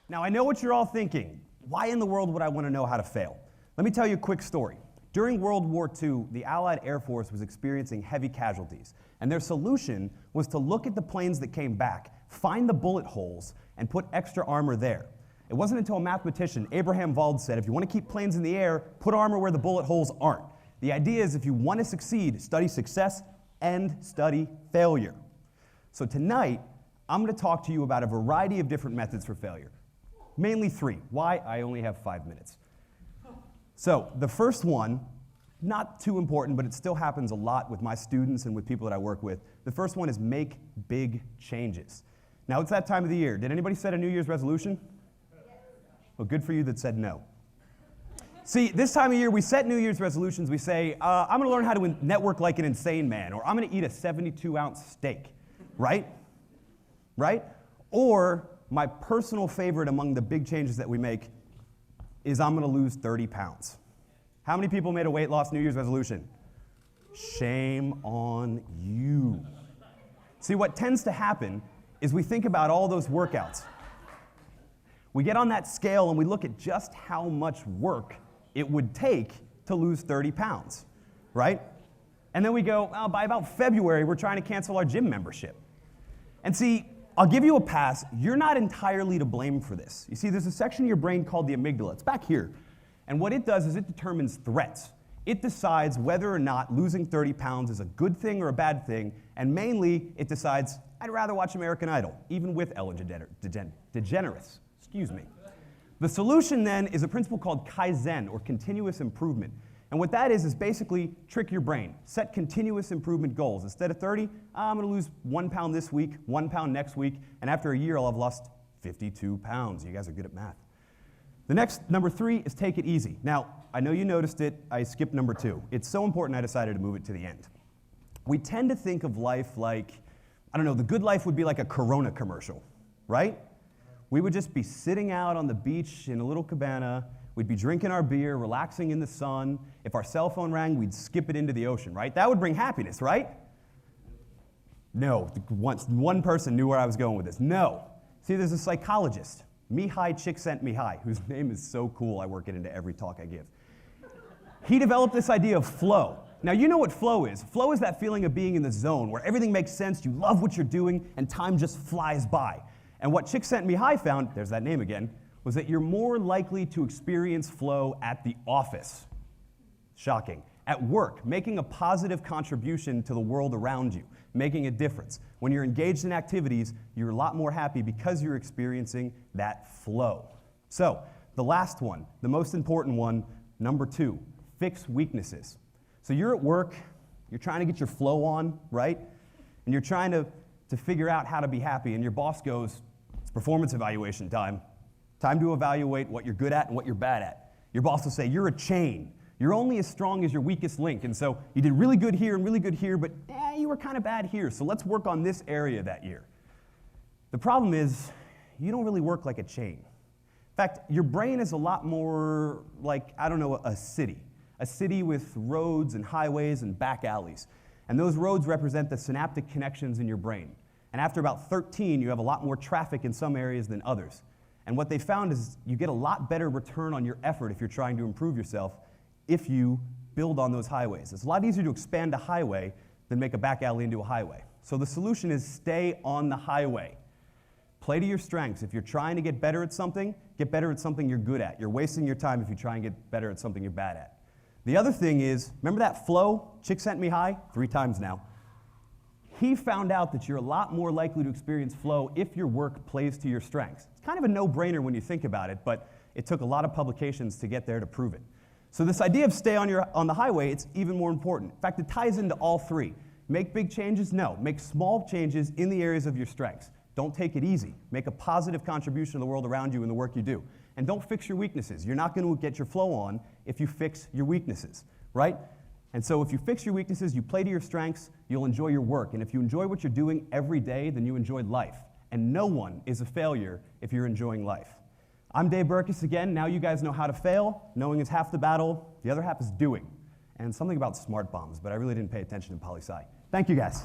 Now, I know what you're all thinking. Why in the world would I want to know how to fail? Let me tell you a quick story. During World War II, the Allied Air Force was experiencing heavy casualties, and their solution was to look at the planes that came back, find the bullet holes, and put extra armor there. It wasn't until a mathematician, Abraham Wald, said, if you want to keep planes in the air, put armor where the bullet holes aren't. The idea is if you want to succeed, study success and study failure. So tonight, I'm going to talk to you about a variety of different methods for failure. Mainly 3. Why? I only have 5 minutes. So the first one, not too important, but it still happens a lot with my students and with people that I work with. The first one is make big changes. Now it's that time of the year. Did anybody set a New Year's resolution? Well, good for you that said no. See, this time of year, we set New Year's resolutions. We say, I'm going to learn how to network like an insane man, or I'm going to eat a 72-ounce steak, right? Right? Or my personal favorite among the big changes that we make is I'm going to lose 30 pounds. How many people made a weight loss New Year's resolution? Shame on you. See, what tends to happen is we think about all those workouts. We get on that scale and we look at just how much work it would take to lose 30 pounds, right? And then we go, oh, by about February, we're trying to cancel our gym membership. And see, I'll give you a pass. You're not entirely to blame for this. You see, there's a section of your brain called the amygdala. It's back here. And what it does is it determines threats. It decides whether or not losing 30 pounds is a good thing or a bad thing. And mainly, it decides, I'd rather watch American Idol, even with Ellen DeGeneres. Excuse me. The solution then is a principle called Kaizen, or continuous improvement. And what that is basically trick your brain. Set continuous improvement goals. Instead of 30, I'm going to lose 1 pound this week, 1 pound next week, and after a year I'll have lost 52 pounds. You guys are good at math. The next, number 3, is take it easy. Now, I know you noticed it. I skipped number 2. It's so important I decided to move it to the end. We tend to think of life like, I don't know, the good life would be like a Corona commercial, right? We would just be sitting out on the beach in a little cabana. We'd be drinking our beer, relaxing in the sun. If our cell phone rang, we'd skip it into the ocean, right? That would bring happiness, right? No, one person knew where I was going with this. No. See, there's a psychologist, Mihai Csikszentmihalyi, whose name is so cool, I work it into every talk I give. He developed this idea of flow. Now, you know what flow is. Flow is that feeling of being in the zone where everything makes sense, you love what you're doing, and time just flies by. And what Csikszentmihalyi found, there's that name again, was that you're more likely to experience flow at the office. Shocking. At work, making a positive contribution to the world around you, making a difference. When you're engaged in activities, you're a lot more happy because you're experiencing that flow. So, the last one, the most important one, number 2, fix weaknesses. So you're at work, you're trying to get your flow on, right? And you're trying to figure out how to be happy, and your boss goes, it's performance evaluation time. Time to evaluate what you're good at and what you're bad at. Your boss will say, you're a chain. You're only as strong as your weakest link. And so you did really good here and really good here, but you were kind of bad here. So let's work on this area that year. The problem is, you don't really work like a chain. In fact, your brain is a lot more like, I don't know, a city. A city with roads and highways and back alleys. And those roads represent the synaptic connections in your brain. And after about 13, you have a lot more traffic in some areas than others. And what they found is you get a lot better return on your effort if you're trying to improve yourself if you build on those highways. It's a lot easier to expand a highway than make a back alley into a highway. So the solution is stay on the highway. Play to your strengths. If you're trying to get better at something you're good at. You're wasting your time if you try and get better at something you're bad at. The other thing is, remember that flow Csikszentmihalyi? 3 times now. He found out that you're a lot more likely to experience flow if your work plays to your strengths. It's kind of a no-brainer when you think about it, but it took a lot of publications to get there to prove it. So this idea of stay on the highway, it's even more important. In fact, it ties into all 3. Make big changes? No. Make small changes in the areas of your strengths. Don't take it easy. Make a positive contribution to the world around you in the work you do. And don't fix your weaknesses. You're not going to get your flow on if you fix your weaknesses, right? And so if you fix your weaknesses, you play to your strengths, you'll enjoy your work. And if you enjoy what you're doing every day, then you enjoy life. And no one is a failure if you're enjoying life. I'm Dave Burkus again. Now you guys know how to fail. Knowing is half the battle. The other half is doing. And something about smart bombs, but I really didn't pay attention in poli-sci. Thank you guys.